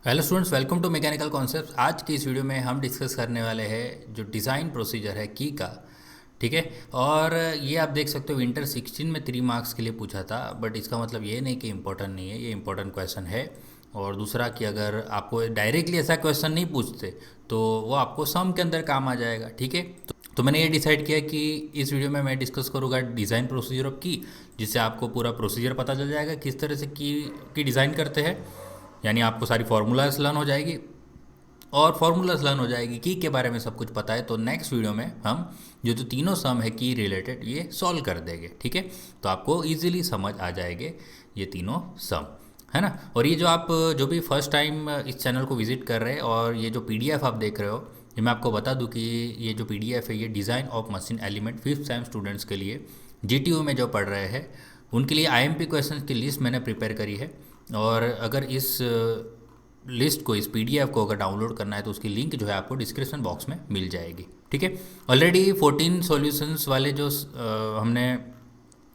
Hello students, welcome to mechanical concepts. आज की इस वीडियो में हम डिस्कस करने वाले हैं जो डिज़ाइन प्रोसीजर है की का। ठीक है। और ये आप देख सकते हो विंटर 16 में 3 मार्क्स के लिए पूछा था, बट इसका मतलब ये नहीं कि इम्पोर्टेंट नहीं है, ये इम्पोर्टेंट क्वेश्चन है। और दूसरा कि अगर आपको डायरेक्टली ऐसा क्वेश्चन नहीं पूछते तो वो आपको सम के अंदर काम आ जाएगा। ठीक है। तो मैंने ये डिसाइड किया कि इस वीडियो में मैं डिस्कस करूँगा डिज़ाइन प्रोसीजर ऑफ की, जिससे आपको पूरा प्रोसीजर पता चल जाएगा किस तरह से की डिज़ाइन करते हैं। यानी आपको सारी फार्मूलाज लर्न हो जाएगी और फार्मूलाज लर्न हो जाएगी, की के बारे में सब कुछ पता है। तो नेक्स्ट वीडियो में हम जो तीनों सम है की रिलेटेड ये सॉल्व कर देंगे। ठीक है। तो आपको इजीली समझ आ जाएंगे ये तीनों सम, है ना। और ये जो आप जो भी फर्स्ट टाइम इस चैनल को विजिट कर रहे हैं और ये जो पीडीएफ आप देख रहे हो, ये मैं आपको बता दूं कि ये जो पीडीएफ है ये design of machine element fifth time students के लिए जीटीयू में जो पढ़ रहे हैं उनके लिए आईएमपी क्वेश्चंस की लिस्ट मैंने प्रिपेयर करी है। और अगर इस लिस्ट को, इस पीडीएफ को अगर डाउनलोड करना है तो उसकी लिंक जो है आपको डिस्क्रिप्शन बॉक्स में मिल जाएगी। ठीक है। ऑलरेडी 14 सॉल्यूशंस वाले जो हमने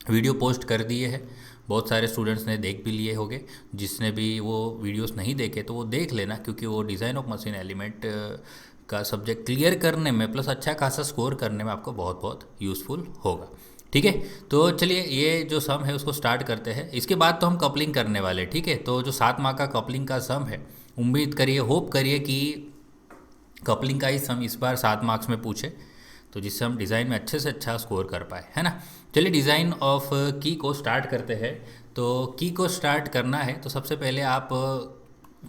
वीडियो पोस्ट कर दिए हैं, बहुत सारे स्टूडेंट्स ने देख भी लिए होंगे। जिसने भी वो वीडियोस नहीं देखे तो वो देख लेना, क्योंकि वो डिज़ाइन ऑफ मशीन एलिमेंट का सब्जेक्ट क्लियर करने में प्लस अच्छा खासा स्कोर करने में आपको बहुत बहुत यूज़फुल होगा। ठीक है। तो चलिए ये जो सम है उसको स्टार्ट करते हैं। इसके बाद तो हम कपलिंग करने वाले। ठीक है। तो जो 7 मार्क का कपलिंग का सम है, उम्मीद करिए, होप करिए कि कपलिंग का ही सम इस बार 7 मार्क्स में पूछे, तो जिससे हम डिज़ाइन में अच्छे से अच्छा स्कोर कर पाए, है ना। चलिए डिज़ाइन ऑफ की को स्टार्ट करते हैं। तो की को स्टार्ट करना है तो सबसे पहले आप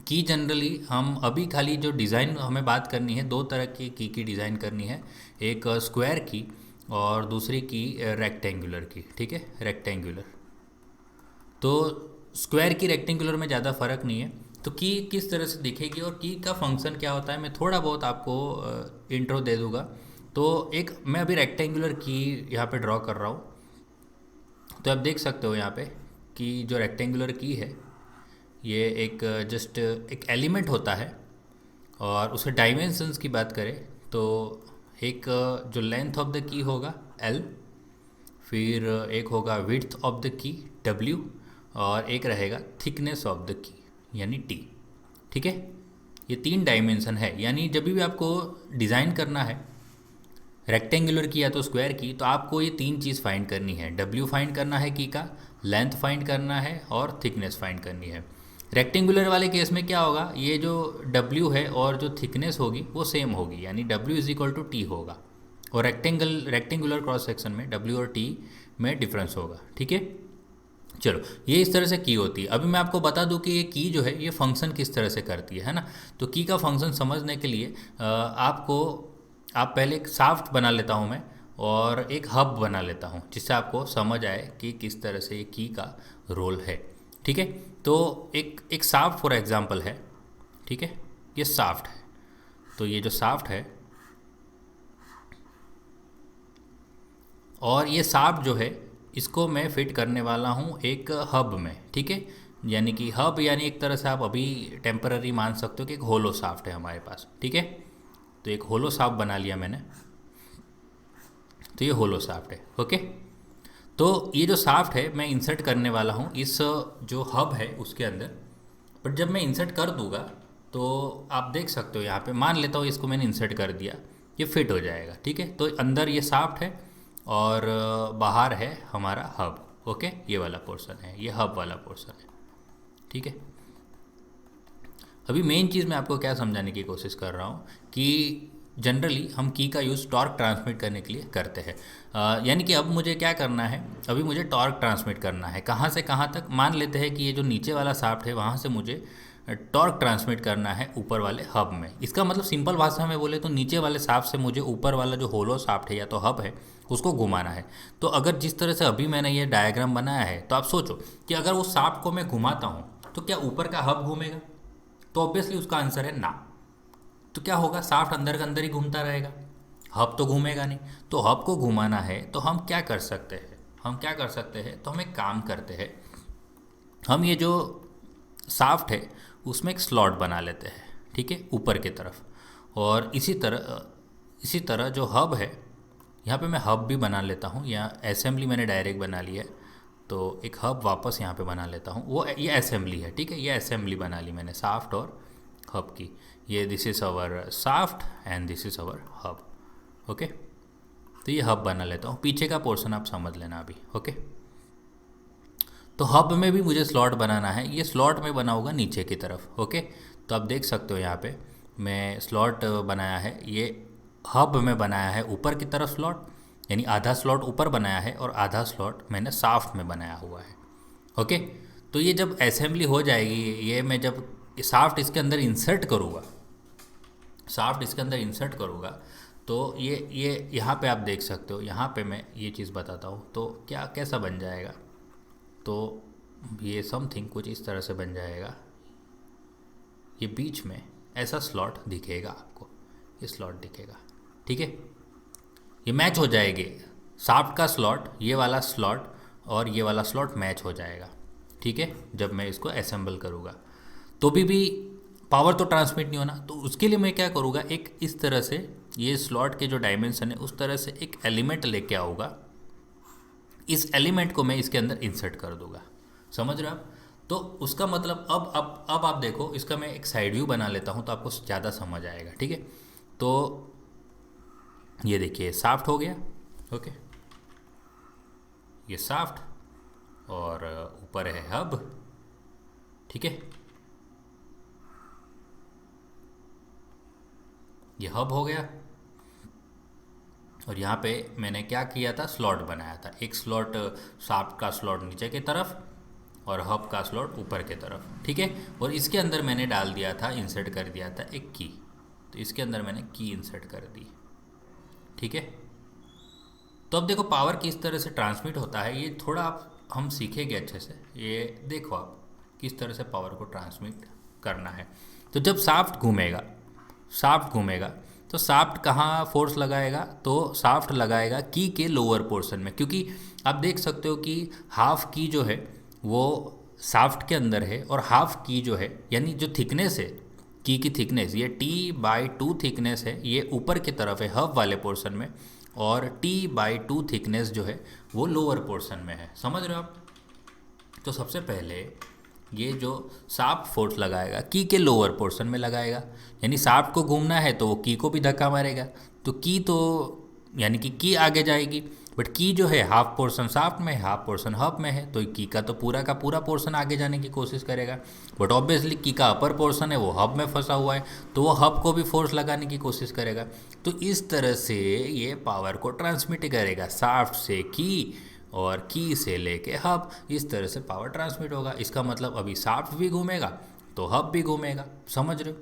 की जनरली हम अभी खाली जो डिज़ाइन हमें बात करनी है, दो तरह की डिज़ाइन करनी है। एक स्क्वायर की और दूसरी की रेक्टेंगुलर की। ठीक है, रेक्टेंगुलर। तो स्क्वायर की रेक्टेंगुलर में ज़्यादा फ़र्क नहीं है। तो की किस तरह से दिखेगी और की का फंक्शन क्या होता है मैं थोड़ा बहुत आपको इंट्रो दे दूंगा। तो एक मैं अभी रेक्टेंगुलर की यहाँ पे ड्रॉ कर रहा हूँ। तो आप देख सकते हो यहाँ पे कि जो रेक्टेंगुलर की है ये एक जस्ट एक एलिमेंट होता है। और उसके डायमेंशंस की बात करें तो एक जो लेंथ ऑफ द की होगा एल, फिर एक होगा width of the key W, और एक रहेगा थिकनेस ऑफ द की यानी टी। ठीक है। ये 3 डायमेंशन है। यानी जब भी आपको डिज़ाइन करना है रेक्टेंगुलर की या तो स्क्वायर की, तो आपको ये 3 चीज़ फाइंड करनी है। डब्ल्यू फाइंड करना है की का, लेंथ फाइंड करना है और थिकनेस फाइंड करनी है। रेक्टेंगुलर वाले केस में क्या होगा, ये जो डब्ल्यू है और जो थिकनेस होगी वो सेम होगी, यानी W is equal to T होगा। और रेक्टेंगुलर क्रॉस सेक्शन में डब्ल्यू और टी में डिफरेंस होगा। ठीक है। चलो ये इस तरह से की होती है। अभी मैं आपको बता दूं कि ये की जो है ये फंक्शन किस तरह से करती है ना। तो की का फंक्शन समझने के लिए आप पहले एक शाफ्ट बना लेता हूँ मैं और एक हब बना लेता हूँ, जिससे आपको समझ आए कि किस तरह से ये की का रोल है। ठीक है। तो एक शाफ्ट फॉर एग्जांपल है। ठीक है। ये शाफ्ट है। तो ये जो शाफ्ट है और ये शाफ्ट जो है इसको मैं फिट करने वाला हूँ एक हब में। ठीक है। यानी कि हब यानी एक तरह से आप अभी टेम्पररी मान सकते हो कि एक होलो शाफ्ट है हमारे पास। ठीक है। तो एक होलो शाफ्ट बना लिया मैंने। तो ये होलो शाफ्ट है। ओके। तो ये जो शाफ्ट है मैं इंसर्ट करने वाला हूँ इस जो हब है उसके अंदर। बट जब मैं इंसर्ट कर दूंगा तो आप देख सकते हो यहाँ पे, मान लेता हूँ इसको मैंने इंसर्ट कर दिया, ये फिट हो जाएगा। ठीक है। तो अंदर ये शाफ्ट है और बाहर है हमारा हब। ओके, ये वाला पोर्शन है, ये हब वाला पोर्शन है। ठीक है। अभी मेन चीज़ मैं आपको क्या समझाने की कोशिश कर रहा हूँ कि जनरली हम की का यूज़ टॉर्क ट्रांसमिट करने के लिए करते हैं। यानी कि अब मुझे क्या करना है, अभी मुझे टॉर्क ट्रांसमिट करना है। कहाँ से कहाँ तक, मान लेते हैं कि ये जो नीचे वाला शाफ्ट है वहाँ से मुझे टॉर्क ट्रांसमिट करना है ऊपर वाले हब में। इसका मतलब सिंपल भाषा में बोले तो नीचे वाले शाफ्ट से मुझे ऊपर वाला जो होलो शाफ्ट है या तो हब है उसको घुमाना है। तो अगर जिस तरह से अभी मैंने ये डायग्राम बनाया है, तो आप सोचो कि अगर उस शाफ्ट को मैं घुमाता हूँ तो क्या ऊपर का हब घूमेगा? तो ऑब्वियसली उसका आंसर है ना। तो क्या होगा, शाफ्ट अंदर के अंदर ही घूमता रहेगा, हब तो घूमेगा नहीं। तो हब को घुमाना है तो हम क्या कर सकते हैं, तो हम एक काम करते हैं, हम ये जो शाफ्ट है उसमें एक स्लॉट बना लेते हैं। ठीक है, ऊपर की तरफ। और इसी तरह जो हब है यहाँ पे मैं हब भी बना लेता हूँ, या असेंबली मैंने डायरेक्ट बना ली है तो एक हब वापस यहाँ पे बना लेता हूँ। वो ये असेंबली है। ठीक है, ये असेंबली बना ली मैंने शाफ्ट और हब की। ये this is our shaft and this is our hub. Okay, तो ये हब बना लेता हूँ, पीछे का पोर्शन आप समझ लेना अभी। ओके, तो हब में भी मुझे स्लॉट बनाना है, ये स्लॉट में बना होगा नीचे की तरफ। ओके, तो आप देख सकते हो यहाँ पे मैं स्लॉट बनाया है, ये हब में बनाया है ऊपर की तरफ स्लॉट, यानी आधा स्लॉट ऊपर बनाया है और आधा स्लॉट मैंने शाफ्ट में बनाया हुआ है। ओके, तो ये जब असेंबली हो जाएगी, ये मैं जब शाफ्ट इसके अंदर इंसर्ट करूँगा, शाफ्ट इसके अंदर इंसर्ट करूँगा, तो ये यहाँ पे आप देख सकते हो, यहाँ पे मैं ये चीज़ बताता हूँ तो क्या कैसा बन जाएगा। तो ये समथिंग कुछ इस तरह से बन जाएगा, ये बीच में ऐसा स्लॉट दिखेगा आपको, ये स्लॉट दिखेगा। ठीक है, ये मैच हो जाएंगे, शाफ्ट का स्लॉट, ये वाला स्लॉट और ये वाला स्लॉट मैच हो जाएगा। ठीक है, जब मैं इसको असेंबल करूँगा तो भी पावर तो ट्रांसमिट नहीं होना, तो उसके लिए मैं क्या करूँगा, एक इस तरह से ये स्लॉट के जो डायमेंशन है उस तरह से एक एलिमेंट लेके आऊँगा, इस एलिमेंट को मैं इसके अंदर इंसर्ट कर दूंगा। समझ रहे हो आप? तो उसका मतलब अब आप देखो, इसका मैं एक साइड व्यू बना लेता हूँ तो आपको ज़्यादा समझ आएगा। ठीक है, तो ये देखिए शाफ्ट हो गया। ओके, ये शाफ्ट और ऊपर है हब। ठीक है, ये हब हो गया और यहाँ पे मैंने क्या किया था, स्लॉट बनाया था, एक स्लॉट शाफ्ट का स्लॉट नीचे की तरफ और हब का स्लॉट ऊपर की तरफ। ठीक है, और इसके अंदर मैंने डाल दिया था, इंसर्ट कर दिया था एक की, तो इसके अंदर मैंने की इंसर्ट कर दी। ठीक है, तो अब देखो पावर किस तरह से ट्रांसमिट होता है, ये थोड़ा आप हम सीखेंगे अच्छे से। ये देखो आप किस तरह से पावर को ट्रांसमिट करना है। तो जब शाफ्ट घूमेगा तो शाफ्ट कहाँ फोर्स लगाएगा, तो शाफ्ट लगाएगा की के लोअर पोर्शन में, क्योंकि आप देख सकते हो कि हाफ की जो है वो शाफ्ट के अंदर है और हाफ की जो है यानी जो थिकनेस है, की थिकनेस ये T/2 थिकनेस है, ये ऊपर की तरफ है हब वाले पोर्शन में, और T/2 थिकनेस जो है वो लोअर पोर्शन में है। समझ रहे हो आप? तो सबसे पहले ये जो शाफ्ट फोर्स लगाएगा की के लोअर पोर्शन में लगाएगा, यानी शाफ्ट को घूमना है तो वो की को भी धक्का मारेगा, तो की तो यानी कि की आगे जाएगी, बट की जो है हाफ पोर्शन शाफ्ट में है, हाफ पोर्शन हब में है, तो की का तो पूरा का पूरा पोर्शन आगे जाने की कोशिश करेगा। बट ऑब्वियसली की का अपर पोर्शन है वो हब में फंसा हुआ है, तो वो हब को भी फोर्स लगाने की कोशिश करेगा। तो इस तरह से ये पावर को ट्रांसमिट करेगा, शाफ्ट से की और की से लेके हब, इस तरह से पावर ट्रांसमिट होगा। इसका मतलब अभी शाफ्ट भी घूमेगा तो हब भी घूमेगा। समझ रहे हो?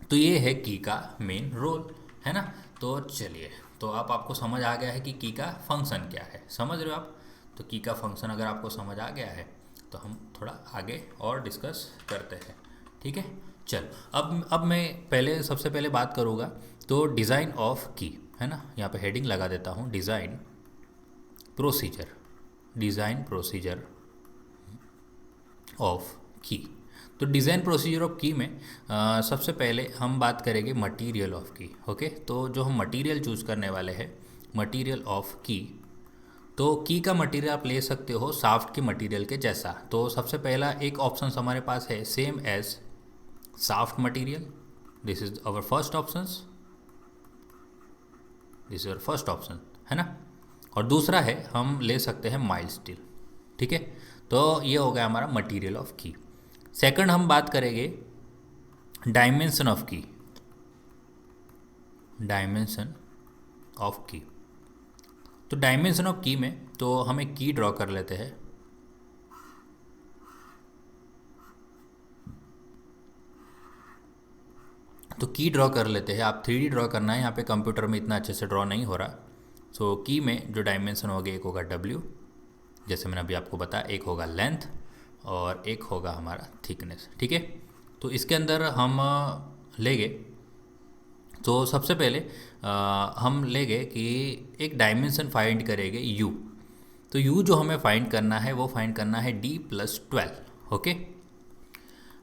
तो ये है की का मेन रोल, है ना। तो चलिए, तो अब आपको समझ आ गया है कि की का फंक्शन क्या है। समझ रहे हो आप? तो की का फंक्शन अगर आपको समझ आ गया है तो हम थोड़ा आगे और डिस्कस करते हैं। ठीक है, चल अब मैं सबसे पहले बात करूँगा तो डिज़ाइन ऑफ की, है ना। यहाँ पे हेडिंग लगा देता हूँ, डिज़ाइन प्रोसीजर ऑफ की। तो डिज़ाइन प्रोसीजर ऑफ की में सबसे पहले हम बात करेंगे मटेरियल ऑफ की। ओके, तो जो हम मटेरियल चूज़ करने वाले हैं, मटेरियल ऑफ की, तो की का मटेरियल आप ले सकते हो शाफ्ट के मटेरियल के जैसा। तो सबसे पहला एक ऑप्शन हमारे पास है same as shaft material, this is our first option, है ना। और दूसरा है हम ले सकते हैं माइल्ड स्टील। ठीक है, तो ये हो गया हमारा मटेरियल ऑफ की। सेकंड हम बात करेंगे डायमेंशन ऑफ की। तो डायमेंशन ऑफ की में तो हम एक की ड्रॉ कर लेते हैं। तो की ड्रॉ कर लेते हैं, आप 3D ड्रॉ करना है, यहाँ पे कंप्यूटर में इतना अच्छे से ड्रॉ नहीं हो रहा। सो की में जो डायमेंशन होगा, एक होगा W, जैसे मैंने अभी आपको बताया, एक होगा लेंथ और एक होगा हमारा थिकनेस। ठीक है, तो इसके अंदर हम लेंगे, तो सबसे पहले हम लेंगे कि एक डायमेंशन फाइंड करेंगे U। तो U जो हमें फाइंड करना है वो फाइंड करना है D+12। ओके,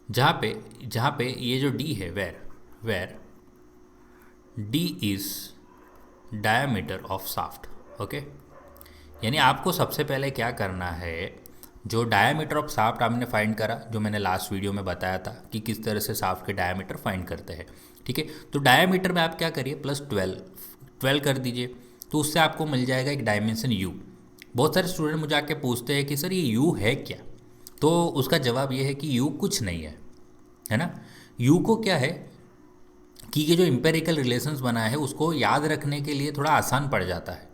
जहाँ पे ये जो D है, where D is diameter of shaft. Okay, यानी आपको सबसे पहले क्या करना है, जो डायामीटर ऑफ शाफ्ट आपने फाइंड करा, जो मैंने लास्ट वीडियो में बताया था कि किस तरह से शाफ्ट के डायामीटर फाइंड करते हैं, ठीक है। तो डायामीटर में आप क्या करिए, +12 कर दीजिए, तो उससे आपको मिल जाएगा एक डायमेंशन यू। बहुत सारे स्टूडेंट मुझे आके पूछते हैं कि सर ये यू है क्या, तो उसका जवाब ये है कि यू कुछ नहीं है ना। यू को क्या है कि ये जो इम्पेरिकल रिलेशंस बना है उसको याद रखने के लिए थोड़ा आसान पड़ जाता है,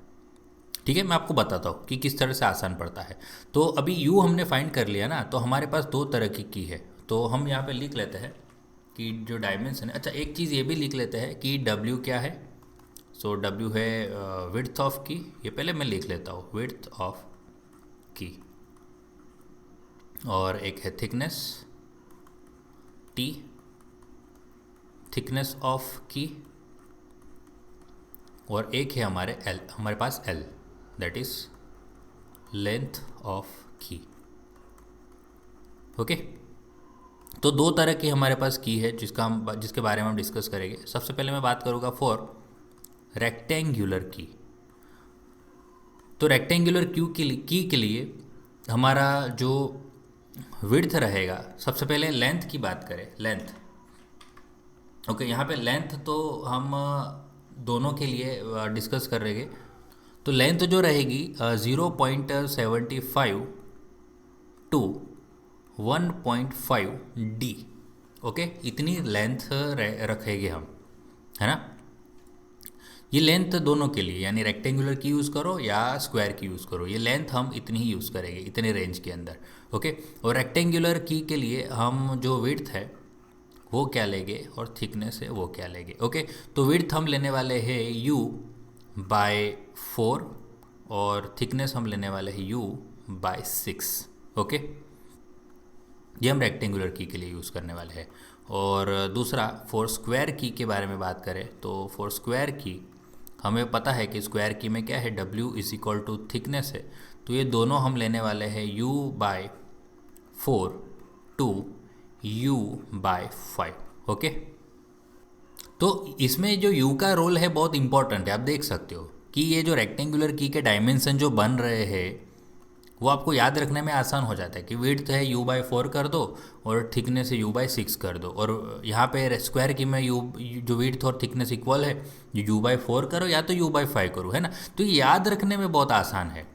ठीक है। मैं आपको बताता हूँ कि किस तरह से आसान पड़ता है। तो अभी यू हमने फाइंड कर लिया ना, तो हमारे पास दो तरह की है, तो हम यहाँ पे लिख लेते हैं कि जो डायमेंशन है, अच्छा एक चीज़ ये भी लिख लेते हैं कि डब्ल्यू क्या है। सो डब्ल्यू है विड्थ ऑफ की, ये पहले मैं लिख लेता हूँ, विड्थ ऑफ की, और एक है थिकनेस टी, थिकनेस ऑफ की, और एक है हमारे पास L, that is length of की। ओके, तो दो तरह की हमारे पास की है जिसके बारे में हम डिस्कस करेंगे। सबसे पहले मैं बात करूँगा फॉर रेक्टेंगुलर की। तो रेक्टेंगुलर की के लिए हमारा जो विड्थ रहेगा, सबसे पहले लेंथ की बात करें, लेंथ। ओके, यहाँ पे लेंथ तो हम दोनों के लिए डिस्कस कर रहेंगे। तो लेंथ जो रहेगी 0.75 टू 1.5 डी। ओके, इतनी लेंथ रखेंगे हम, है ना। ये लेंथ दोनों के लिए, यानी रेक्टेंगुलर की यूज़ करो या स्क्वायर की यूज़ करो, ये लेंथ हम इतनी ही यूज़ करेंगे, इतने रेंज के अंदर। ओके, और रेक्टेंगुलर की के लिए हम जो विड्थ है वो क्या लेंगे और थिकनेस है वो क्या लेंगे। ओके, तो विड्थ हम लेने वाले हैं u बाय 4 और थिकनेस हम लेने वाले हैं u बाय 6। ओके, ये हम रेक्टेंगुलर की के लिए यूज़ करने वाले हैं। और दूसरा फॉर स्क्वायर की के बारे में बात करें, तो फॉर स्क्वायर की हमें पता है कि स्क्वायर की में क्या है, w is equal to thickness है, तो ये दोनों हम लेने वाले हैं u by 4 to u by 5। Okay, तो इसमें जो u का रोल है बहुत इंपॉर्टेंट है। आप देख सकते हो कि ये जो रेक्टेंगुलर की के डायमेंशन जो बन रहे हैं वो आपको याद रखने में आसान हो जाता है कि विड्थ है u बाय 4 कर दो और थिकनेस है u बाय 6 कर दो, और यहाँ पे स्क्वायर की में u जो विड्थ और थिकनेस इक्वल है, u बाय 4 करो या तो u बाय 5 करो, है ना। तो ये याद रखने में बहुत आसान है,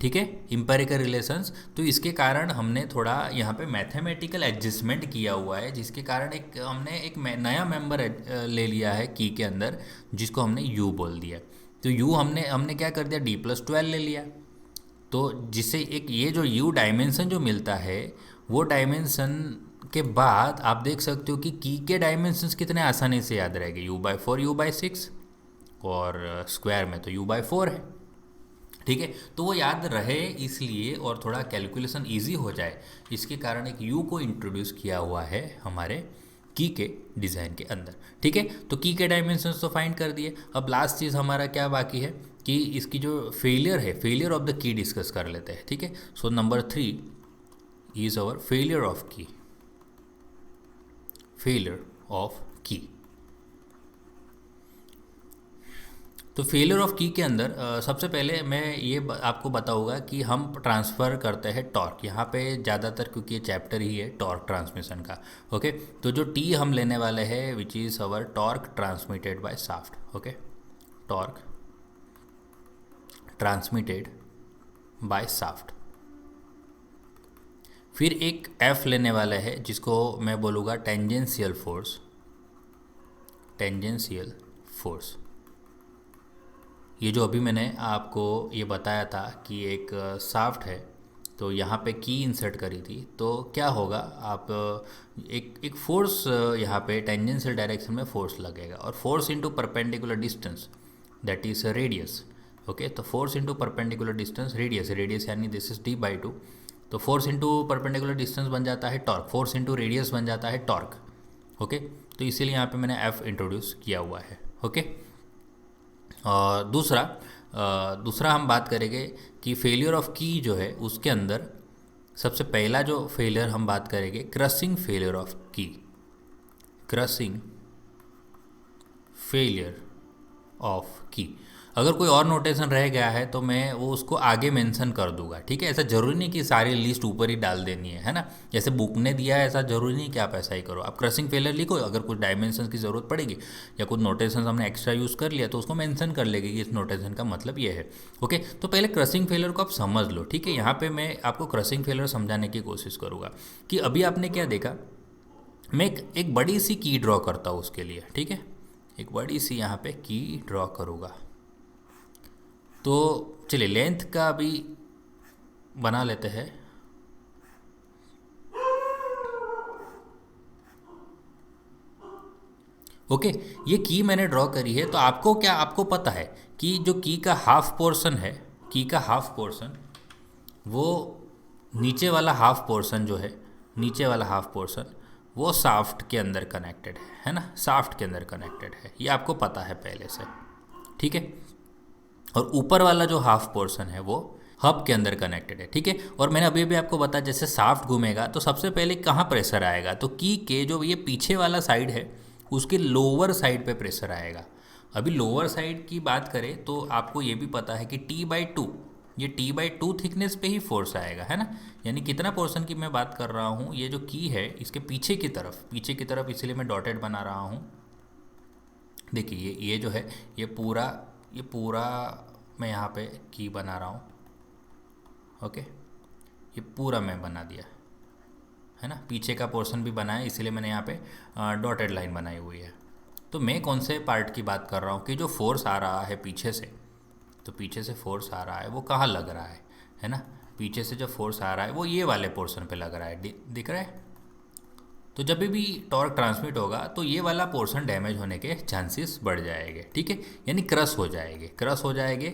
ठीक है, इम्पेरिकल रिलेशंस। तो इसके कारण हमने थोड़ा यहाँ पे मैथमेटिकल एडजस्टमेंट किया हुआ है, जिसके कारण हमने एक नया मेंबर ले लिया है की के अंदर, जिसको हमने u बोल दिया। तो u हमने क्या कर दिया, d+12 ले लिया, तो जिससे एक ये जो u डायमेंशन जो मिलता है, वो डायमेंशन के बाद आप देख सकते हो कि की के डायमेंशंस कितने आसानी से याद रहेंगे, u बाय 4 u बाय 6, और स्क्वायर में तो u बाय 4 है, ठीक है। तो वो याद रहे इसलिए, और थोड़ा कैलकुलेशन इजी हो जाए, इसके कारण एक u को इंट्रोड्यूस किया हुआ है हमारे की के डिज़ाइन के अंदर, ठीक है। तो की के डायमेंशंस तो फाइंड कर दिए। अब लास्ट चीज़ हमारा क्या बाकी है कि इसकी जो फेलियर है, failure of the key discuss कर लेते हैं, ठीक है। So number 3 is our failure of की, फेलियर ऑफ की। तो फेलियर ऑफ की के अंदर सबसे पहले मैं ये आपको बताऊंगा कि हम ट्रांसफ़र करते हैं टॉर्क, यहाँ पे ज़्यादातर क्योंकि ये चैप्टर ही है टॉर्क ट्रांसमिशन का। ओके, तो जो टी हम लेने वाले हैं which is our torque transmitted by shaft. Okay, torque transmitted by shaft. फिर एक एफ लेने वाला है जिसको मैं बोलूँगा टेंजेंशियल फोर्स, टेंजेंशियल फोर्स। ये जो अभी मैंने आपको ये बताया था कि एक शाफ्ट है, तो यहाँ पे की इंसर्ट करी थी, तो क्या होगा, आप एक फोर्स यहाँ पे टेंजेंशियल डायरेक्शन में फोर्स लगेगा, और force into perpendicular distance that is radius. Okay, तो force into perpendicular distance radius, radius यानी दिस इज d/2, तो फोर्स इनटू परपेंडिकुलर डिस्टेंस बन जाता है टॉर्क, फोर्स इनटू रेडियस बन जाता है टॉर्क। ओके, तो इसीलिए यहाँ पे मैंने एफ इंट्रोड्यूस किया हुआ है। ओके, और दूसरा हम बात करेंगे कि फेलियर ऑफ की जो है उसके अंदर सबसे पहला जो फेलियर हम बात करेंगे, क्रशिंग फेलियर ऑफ की, क्रशिंग फेलियर ऑफ की। अगर कोई और नोटेशन रह गया है तो मैं वो उसको आगे मेंशन कर दूंगा, ठीक है। ऐसा ज़रूरी नहीं कि सारी लिस्ट ऊपर ही डाल देनी है ना। जैसे बुक ने दिया है ऐसा ज़रूरी नहीं कि आप ऐसा ही करो। आप क्रसिंग फेलर लिखो, अगर कुछ डायमेंशन की ज़रूरत पड़ेगी या कुछ नोटेशन हमने एक्स्ट्रा यूज़ कर लिया तो उसको मेंशन कर लेगी कि इस नोटेशन का मतलब ये है। ओके, तो पहले क्रसिंग फेलर को आप समझ लो, ठीक है। यहाँ पर मैं आपको क्रसिंग फेलर समझाने की कोशिश करूँगा कि अभी आपने क्या देखा। मैं एक बड़ी सी की ड्रॉ करता हूँ उसके लिए, ठीक है। एक बड़ी सी यहाँ पे की ड्रॉ करूँगा। तो चलिए लेंथ का भी बना लेते हैं। ओके, ये की मैंने ड्रॉ करी है। तो आपको क्या, आपको पता है कि जो की का हाफ पोर्शन है, की का हाफ पोर्शन, वो नीचे वाला हाफ पोर्शन जो है, नीचे वाला हाफ पोर्शन वो शाफ्ट के अंदर कनेक्टेड है ना। शाफ्ट के अंदर कनेक्टेड है, ये आपको पता है पहले से, ठीक है। और ऊपर वाला जो हाफ पोर्शन है वो हब के अंदर कनेक्टेड है, ठीक है। और मैंने अभी भी आपको बताया जैसे शाफ्ट घूमेगा तो सबसे पहले कहाँ प्रेशर आएगा, तो की के जो ये पीछे वाला साइड है उसके लोअर साइड पे प्रेशर आएगा। अभी लोअर साइड की बात करें तो आपको ये भी पता है कि T/2, ये T/2 थिकनेस पे ही फोर्स आएगा, है ना। यानी कितना पोर्शन की मैं बात कर रहा हूँ, ये जो की है इसके पीछे की तरफ, पीछे की तरफ, इसलिए मैं डॉटेड बना रहा हूँ। देखिए ये जो है ये पूरा मैं यहाँ पे की बना रहा हूँ। ओके, ये पूरा मैं बना दिया है ना। पीछे का पोर्शन भी बनाया, इसीलिए मैंने यहाँ पे डॉटेड लाइन बनाई हुई है। तो मैं कौन से पार्ट की बात कर रहा हूँ कि जो फोर्स आ रहा है पीछे से, तो पीछे से फोर्स आ रहा है वो कहाँ लग रहा है ना। पीछे से जो फोर्स आ रहा है वो ये वाले पोर्शन पे लग रहा है, दिख रहा है। तो जब भी टॉर्क ट्रांसमिट होगा तो ये वाला पोर्शन डैमेज होने के चांसेस बढ़ जाएंगे, ठीक है। यानी क्रश हो जाएंगे।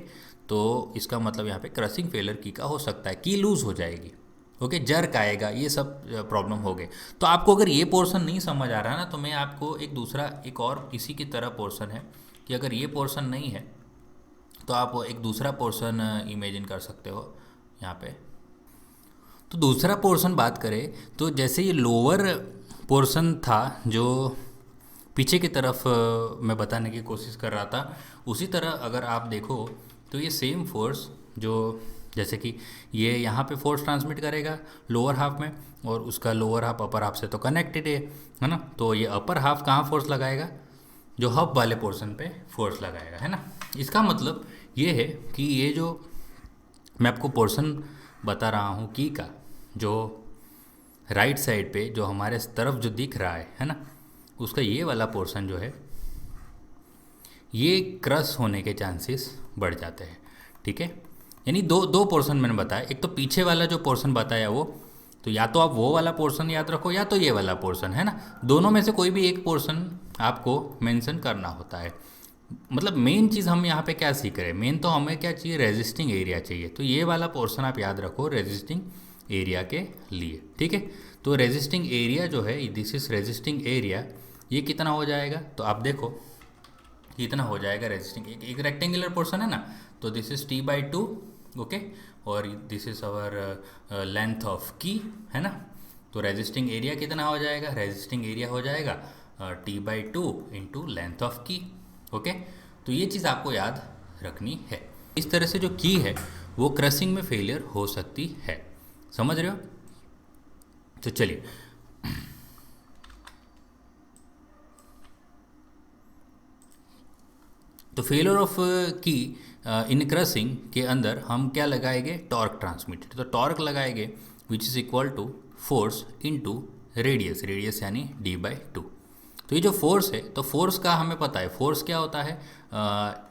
तो इसका मतलब यहाँ पे क्रशिंग फेलर की का हो सकता है, की लूज़ हो जाएगी, ओके, जर्क आएगा, ये सब प्रॉब्लम हो गए। तो आपको अगर ये पोर्शन नहीं समझ आ रहा ना, तो मैं आपको एक और इसी की तरह पोर्शन है कि अगर ये पोर्शन नहीं है तो आप एक दूसरा पोर्शन इमेजिन कर सकते हो यहाँ पे। तो दूसरा पोर्शन बात करें तो जैसे ये लोअर पोर्शन था जो पीछे की तरफ मैं बताने की कोशिश कर रहा था, उसी तरह अगर आप देखो तो ये सेम फोर्स जो, जैसे कि ये यहाँ पे फोर्स ट्रांसमिट करेगा लोअर हाफ में, और उसका लोअर हाफ अपर हाफ से तो कनेक्टेड है ना। तो ये अपर हाफ कहाँ फोर्स लगाएगा, जो हब वाले पोर्शन पे फोर्स लगाएगा, है ना। इसका मतलब ये है कि ये जो मैं आपको पोर्शन बता रहा हूँ की का, जो राइट साइड पे जो हमारे तरफ जो दिख रहा है ना, उसका ये वाला पोर्शन जो है ये क्रश होने के चांसेस बढ़ जाते हैं, ठीक है। यानी दो पोर्शन मैंने बताया, एक तो पीछे वाला जो पोर्शन बताया वो, तो या तो आप वो वाला पोर्शन याद रखो या तो ये वाला पोर्शन, है ना। दोनों में से कोई भी एक पोर्शन आपको मेंशन करना होता है। मतलब मेन चीज़ हम यहाँ पे क्या सीख रहे हैं, मेन तो हमें क्या चाहिए, रेजिस्टिंग एरिया चाहिए। तो ये वाला पोर्शन आप याद रखो रेजिस्टिंग एरिया के लिए, ठीक है। तो रेजिस्टिंग एरिया जो है, दिस इज रेजिस्टिंग एरिया, ये कितना हो जाएगा, तो आप देखो कितना हो जाएगा रेजिस्टिंग, एक रेक्टेंगुलर पोर्शन है ना, तो दिस इज T/2, ओके, और this is our length of key, है ना। तो रेजिस्टिंग एरिया कितना हो जाएगा, रेजिस्टिंग एरिया हो जाएगा T/2 इंटू लेंथ ऑफ की, ओके। तो ये चीज़ आपको याद रखनी है। इस तरह से जो की है वो क्रशिंग में फेलियर हो सकती है, समझ रहे हो। तो चलिए तो फेलियर ऑफ की इन क्रशिंग के अंदर हम क्या लगाएंगे, टॉर्क ट्रांसमिटेड। तो टॉर्क लगाएंगे which is equal to force into radius, radius यानी D/2। तो ये जो फोर्स है, तो फोर्स का हमें पता है, फोर्स क्या होता है,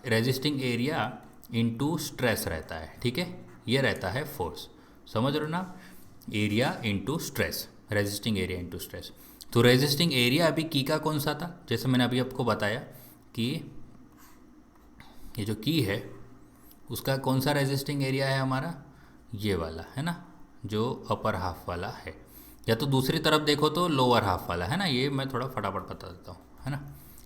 रेजिस्टिंग एरिया इनटू स्ट्रेस रहता है, ठीक है। ये रहता है फोर्स, समझ रहे हो ना, area into stress, resisting area into stress. तो रेजिस्टिंग एरिया अभी की का कौन सा था, जैसे मैंने अभी आपको बताया कि ये जो की है उसका कौन सा रेजिस्टिंग एरिया है हमारा, ये वाला, है ना, जो अपर हाफ वाला है। या तो दूसरी तरफ देखो तो लोअर हाफ वाला, है ना। ये मैं थोड़ा फटाफट बता देता हूँ, है ना,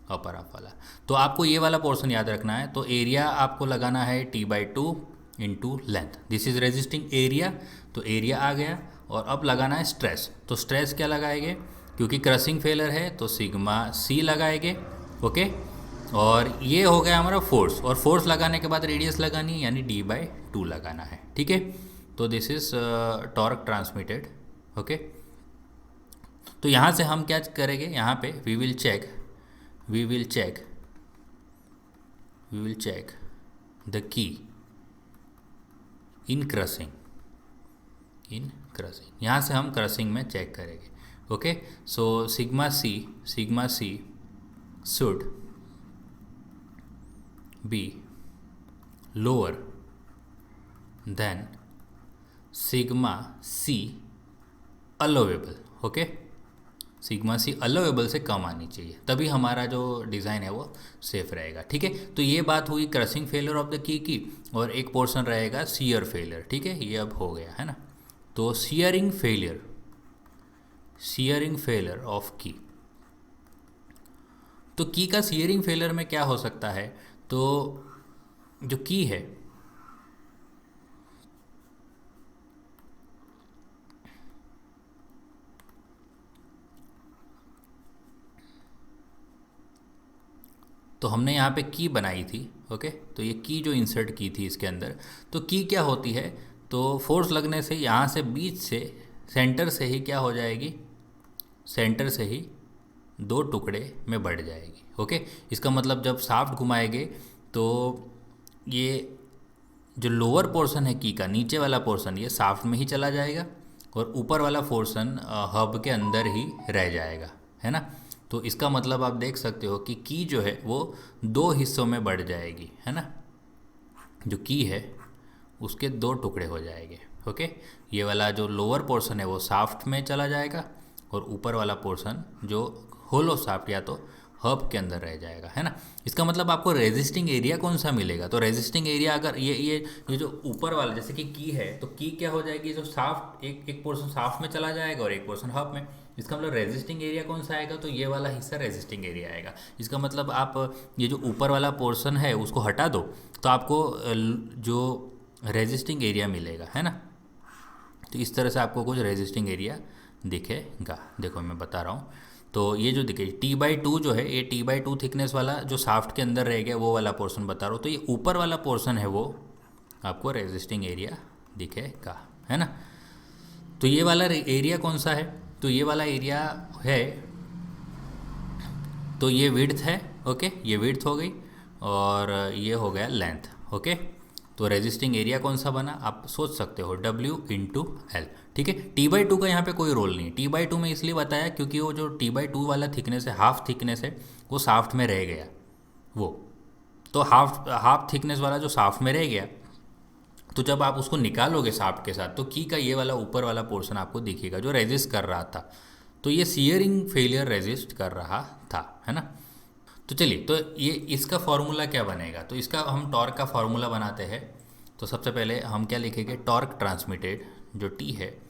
अपर हाफ वाला। तो आपको ये वाला पोर्शन याद रखना है। तो एरिया आपको लगाना है T/2 into length, this is resisting area, तो एरिया आ गया। और अब लगाना है स्ट्रेस, तो स्ट्रेस क्या लगाएंगे, क्योंकि क्रशिंग फेलर है तो सिग्मा C लगाएंगे, ओके। और ये हो गया हमारा फोर्स, और फोर्स लगाने के बाद रेडियस लगानी है यानी d/2 लगाना है, ठीक है। तो this is torque transmitted, okay. तो यहाँ से हम क्या करेंगे, यहाँ पे we will check the key in crossing, यहाँ से हम क्रसिंग में चेक करेंगे, okay. So sigma C should be lower than sigma C allowable, okay. Sigma C allowable से कम आनी चाहिए, तभी हमारा जो डिज़ाइन है वो सेफ रहेगा, ठीक है। तो ये बात हुई crushing failure of the key, और एक पोर्शन रहेगा सीयर फेलियर, ठीक है। ये अब हो गया है ना। तो सीयरिंग फेलियर ऑफ की, तो की का सीयरिंग फेलियर में क्या हो सकता है, तो जो की है तो हमने यहाँ पे की बनाई थी, ओके। तो ये की जो इंसर्ट की थी इसके अंदर, तो की क्या होती है, तो फोर्स लगने से यहाँ से बीच से सेंटर से ही क्या हो जाएगी, सेंटर से ही दो टुकड़े में बढ़ जाएगी, ओके। इसका मतलब जब शाफ्ट घुमाएंगे तो ये जो लोअर पोर्शन है की का, नीचे वाला पोर्शन ये शाफ्ट में ही चला जाएगा, और ऊपर वाला पोर्शन हब के अंदर ही रह जाएगा, है ना। तो इसका मतलब आप देख सकते हो कि की जो है वो दो हिस्सों में बढ़ जाएगी, है ना। जो की है उसके दो टुकड़े हो जाएंगे, ओके। ये वाला जो लोअर पोर्शन है वो शाफ्ट में चला जाएगा, और ऊपर वाला पोर्शन जो होलो शाफ्ट या तो हब के अंदर रह जाएगा, है ना। इसका मतलब आपको रेजिस्टिंग एरिया कौन सा मिलेगा, तो रेजिस्टिंग एरिया अगर ये जो ऊपर वाला जैसे कि की है, तो की क्या हो जाएगी, जो शाफ्ट एक पोर्शन शाफ्ट में चला जाएगा और एक पोर्शन हब में। इसका मतलब रेजिस्टिंग एरिया कौन सा आएगा, तो ये वाला हिस्सा रेजिस्टिंग एरिया आएगा। इसका मतलब आप ये जो ऊपर वाला पोर्शन है उसको हटा दो, तो आपको जो रेजिस्टिंग एरिया मिलेगा, है ना। तो इस तरह से आपको कुछ रेजिस्टिंग एरिया दिखेगा। देखो मैं बता रहा हूँ, तो ये जो दिखे t/2 जो है, ये t/2 थिकनेस वाला जो शाफ्ट के अंदर रह गया वो वाला पोर्शन बता रहा हूँ। तो ये ऊपर वाला पोर्शन है वो आपको रेजिस्टिंग एरिया दिखेगा, है ना। तो ये वाला एरिया कौन सा है, तो ये वाला एरिया है, तो ये विड्थ है, ओके। ये विड्थ हो गई और ये हो गया लेंथ, ओके। तो रेजिस्टिंग एरिया कौन सा बना, आप सोच सकते हो W/L, ठीक है। t/2 का यहाँ पे कोई रोल नहीं। t/2 में इसलिए बताया क्योंकि वो जो t/2 वाला थिकनेस है, हाफ थिकनेस है, वो शाफ्ट में रह गया वो। तो हाफ थिकनेस वाला जो शाफ्ट में रह गया, तो जब आप उसको निकालोगे शाफ्ट के साथ, तो की का ये वाला ऊपर वाला पोर्शन आपको दिखेगा जो रेजिस्ट कर रहा था। तो ये सीयरिंग फेलियर रेजिस्ट कर रहा था, है ना। तो चलिए, तो ये इसका फॉर्मूला क्या बनेगा, तो इसका हम टॉर्क का फॉर्मूला बनाते हैं। तो सबसे पहले हम क्या लिखेंगे, टॉर्क ट्रांसमिटेड जो टी है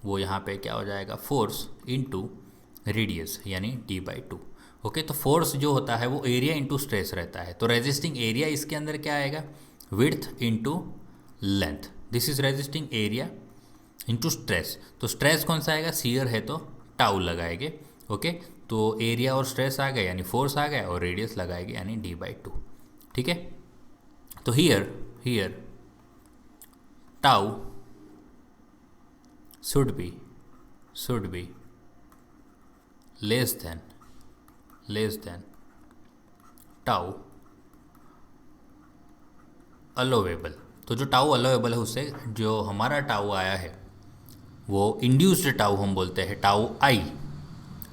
वो यहाँ पे क्या हो जाएगा, फोर्स इनटू रेडियस यानी d/2, ओके। तो फोर्स जो होता है वो एरिया इंटू स्ट्रेस रहता है। तो रेजिस्टिंग एरिया इसके अंदर क्या आएगा, width into length, this is resisting area into stress. तो स्ट्रेस कौन सा आएगा, सीयर है तो टाउ लगाएंगे, ओके। तो एरिया और स्ट्रेस आ गया यानी फोर्स आ गया, और रेडियस लगाएंगे यानी d/2, ठीक है। तो here tau should be less than tau allowable. तो जो टाउ अलोवेबल है उससे जो हमारा टाउ आया है वो इंड्यूस्ड टाउ हम बोलते हैं, टाउ आई।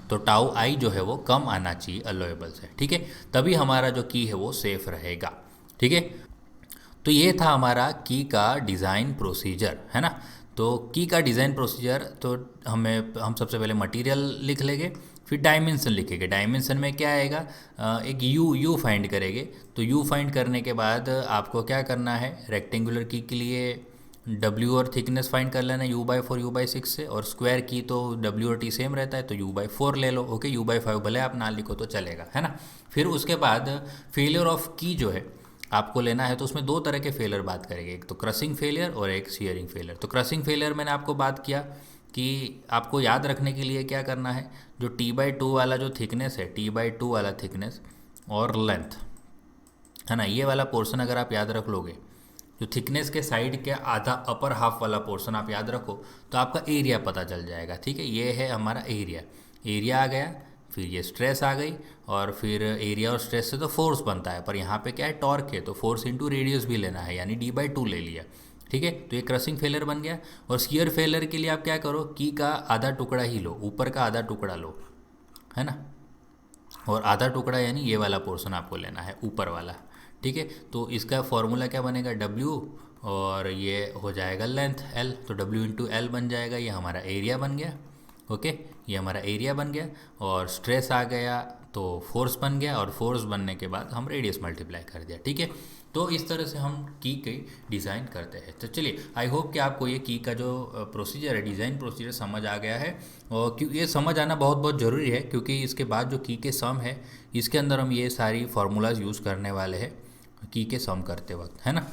तो टाउ आई जो है वो कम आना चाहिए अलोवेबल से, ठीक है। तभी हमारा जो की है वो सेफ रहेगा, ठीक है। तो ये था हमारा की का डिज़ाइन प्रोसीजर, है ना। तो की का डिज़ाइन प्रोसीजर, तो हम सबसे पहले मटेरियल लिख लेंगे, फिर डायमेंशन लिखेंगे। डायमेंशन में क्या आएगा, एक यू फाइंड करेंगे। तो यू फाइंड करने के बाद आपको क्या करना है, रेक्टेंगुलर की के लिए W और थिकनेस फाइंड कर लेना U/4 U/6 से, और स्क्वायर की तो W और T सेम रहता है तो U/4 ले लो, ओके। U/5 भले आप ना लिखो तो चलेगा, है ना। फिर उसके बाद फेलियर ऑफ की जो है आपको लेना है, तो उसमें दो तरह के फेलियर बात करेंगे, एक तो क्रशिंग फेलियर और एक सीयरिंग फेलियर। तो क्रशिंग फेलियर मैंने आपको बात किया कि आपको याद रखने के लिए क्या करना है, जो t/2 वाला जो थिकनेस है, t/2 वाला थिकनेस और लेंथ, है ना। ये वाला पोर्शन अगर आप याद रख लोगे, जो थिकनेस के साइड के आधा अपर हाफ वाला पोर्शन आप याद रखो, तो आपका एरिया पता चल जाएगा। ठीक है, ये है हमारा एरिया। एरिया आ गया, फिर ये स्ट्रेस आ गई, और फिर एरिया और स्ट्रेस से तो फोर्स बनता है, पर यहाँ पे क्या है, टॉर्क है, तो फोर्स इंटू रेडियस भी लेना है, यानी d/2 ले लिया। ठीक है, तो ये क्रशिंग फेलर बन गया। और शियर फेलर के लिए आप क्या करो, की का आधा टुकड़ा ही लो, ऊपर का आधा टुकड़ा लो, है ना। और आधा टुकड़ा यानी ये वाला पोर्शन आपको लेना है, ऊपर वाला। ठीक है, तो इसका फॉर्मूला क्या बनेगा, W, और ये हो जाएगा लेंथ L, तो W इंटू एल बन जाएगा। ये हमारा एरिया बन गया। ओके, ये हमारा एरिया बन गया, और स्ट्रेस आ गया तो फोर्स बन गया, और फोर्स बनने के बाद हम रेडियस मल्टीप्लाई कर दिया। ठीक है, तो इस तरह से हम की डिज़ाइन करते हैं। तो चलिए, आई होप कि आपको ये की का जो प्रोसीजर है, डिज़ाइन प्रोसीजर समझ आ गया है। और क्यों ये समझ आना बहुत बहुत ज़रूरी है, क्योंकि इसके बाद जो की के सम है, इसके अंदर हम ये सारी फार्मूलाज यूज़ करने वाले हैं की के सम करते वक्त, है ना।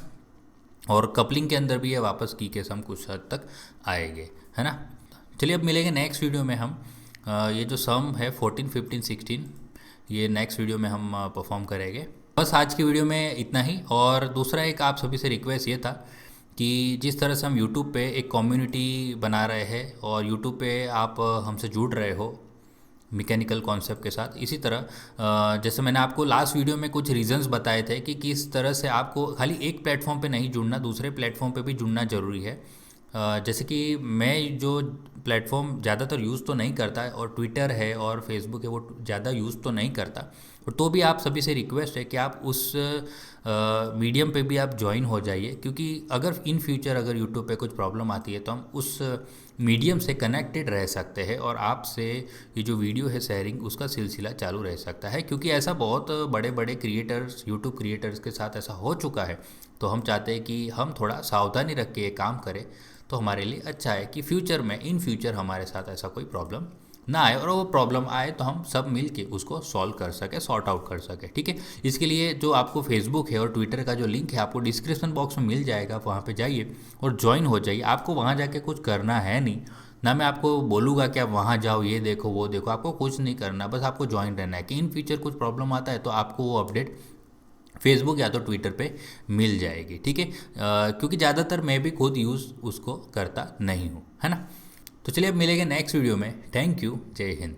और कपलिंग के अंदर भी ये वापस की के सम कुछ हद तक आएंगे, है ना। चलिए, अब मिलेंगे नेक्स्ट वीडियो में हम ये जो सम है 14, 15, 16, ये नेक्स्ट वीडियो में हम परफॉर्म करेंगे। बस आज की वीडियो में इतना ही। और दूसरा एक आप सभी से रिक्वेस्ट ये था कि जिस तरह से हम YouTube पे एक कम्युनिटी बना रहे हैं, और YouTube पे आप हमसे जुड़ रहे हो मैकेनिकल कॉन्सेप्ट के साथ, इसी तरह जैसे मैंने आपको लास्ट वीडियो में कुछ रीजंस बताए थे कि किस तरह से आपको खाली एक प्लेटफॉर्म पे नहीं जुड़ना, दूसरे प्लेटफॉर्म पे भी जुड़ना ज़रूरी है। जैसे कि मैं जो प्लेटफॉर्म ज़्यादातर यूज़ तो नहीं करता है, और ट्विटर है और फेसबुक है, वो ज़्यादा यूज़ तो नहीं करता, और तो भी आप सभी से रिक्वेस्ट है कि आप उस मीडियम पे भी आप ज्वाइन हो जाइए, क्योंकि अगर इन फ्यूचर अगर यूट्यूब पे कुछ प्रॉब्लम आती है तो हम उस मीडियम से कनेक्टेड रह सकते हैं, और आपसे ये जो वीडियो है शेयरिंग, उसका सिलसिला चालू रह सकता है। क्योंकि ऐसा बहुत बड़े बड़े क्रिएटर्स, यूट्यूब क्रिएटर्स के साथ ऐसा हो चुका है, तो हम चाहते हैं कि हम थोड़ा सावधानी रख के ये काम करें, तो हमारे लिए अच्छा है कि फ्यूचर में, इन फ्यूचर हमारे साथ ऐसा कोई प्रॉब्लम ना आए, और वो प्रॉब्लम आए तो हम सब मिल के उसको सॉल्व कर सके, सॉर्ट आउट कर सके। ठीक है, इसके लिए जो आपको फेसबुक है और ट्विटर का जो लिंक है, आपको डिस्क्रिप्शन बॉक्स में मिल जाएगा, आप वहाँ पे जाइए और ज्वाइन हो जाइए। आपको वहाँ जाके कुछ करना है नहीं ना, मैं आपको बोलूँगा कि आप वहाँ जाओ, ये देखो वो देखो, आपको कुछ नहीं करना, बस आपको ज्वाइन रहना है कि इन फ्यूचर कुछ प्रॉब्लम आता है तो आपको वो अपडेट फेसबुक या तो ट्विटर पे मिल जाएगी। ठीक है, क्योंकि ज़्यादातर मैं भी खुद यूज़ उसको करता नहीं हूँ, है ना। तो चलिए, अब मिलेंगे नेक्स्ट वीडियो में। थैंक यू, जय हिंद।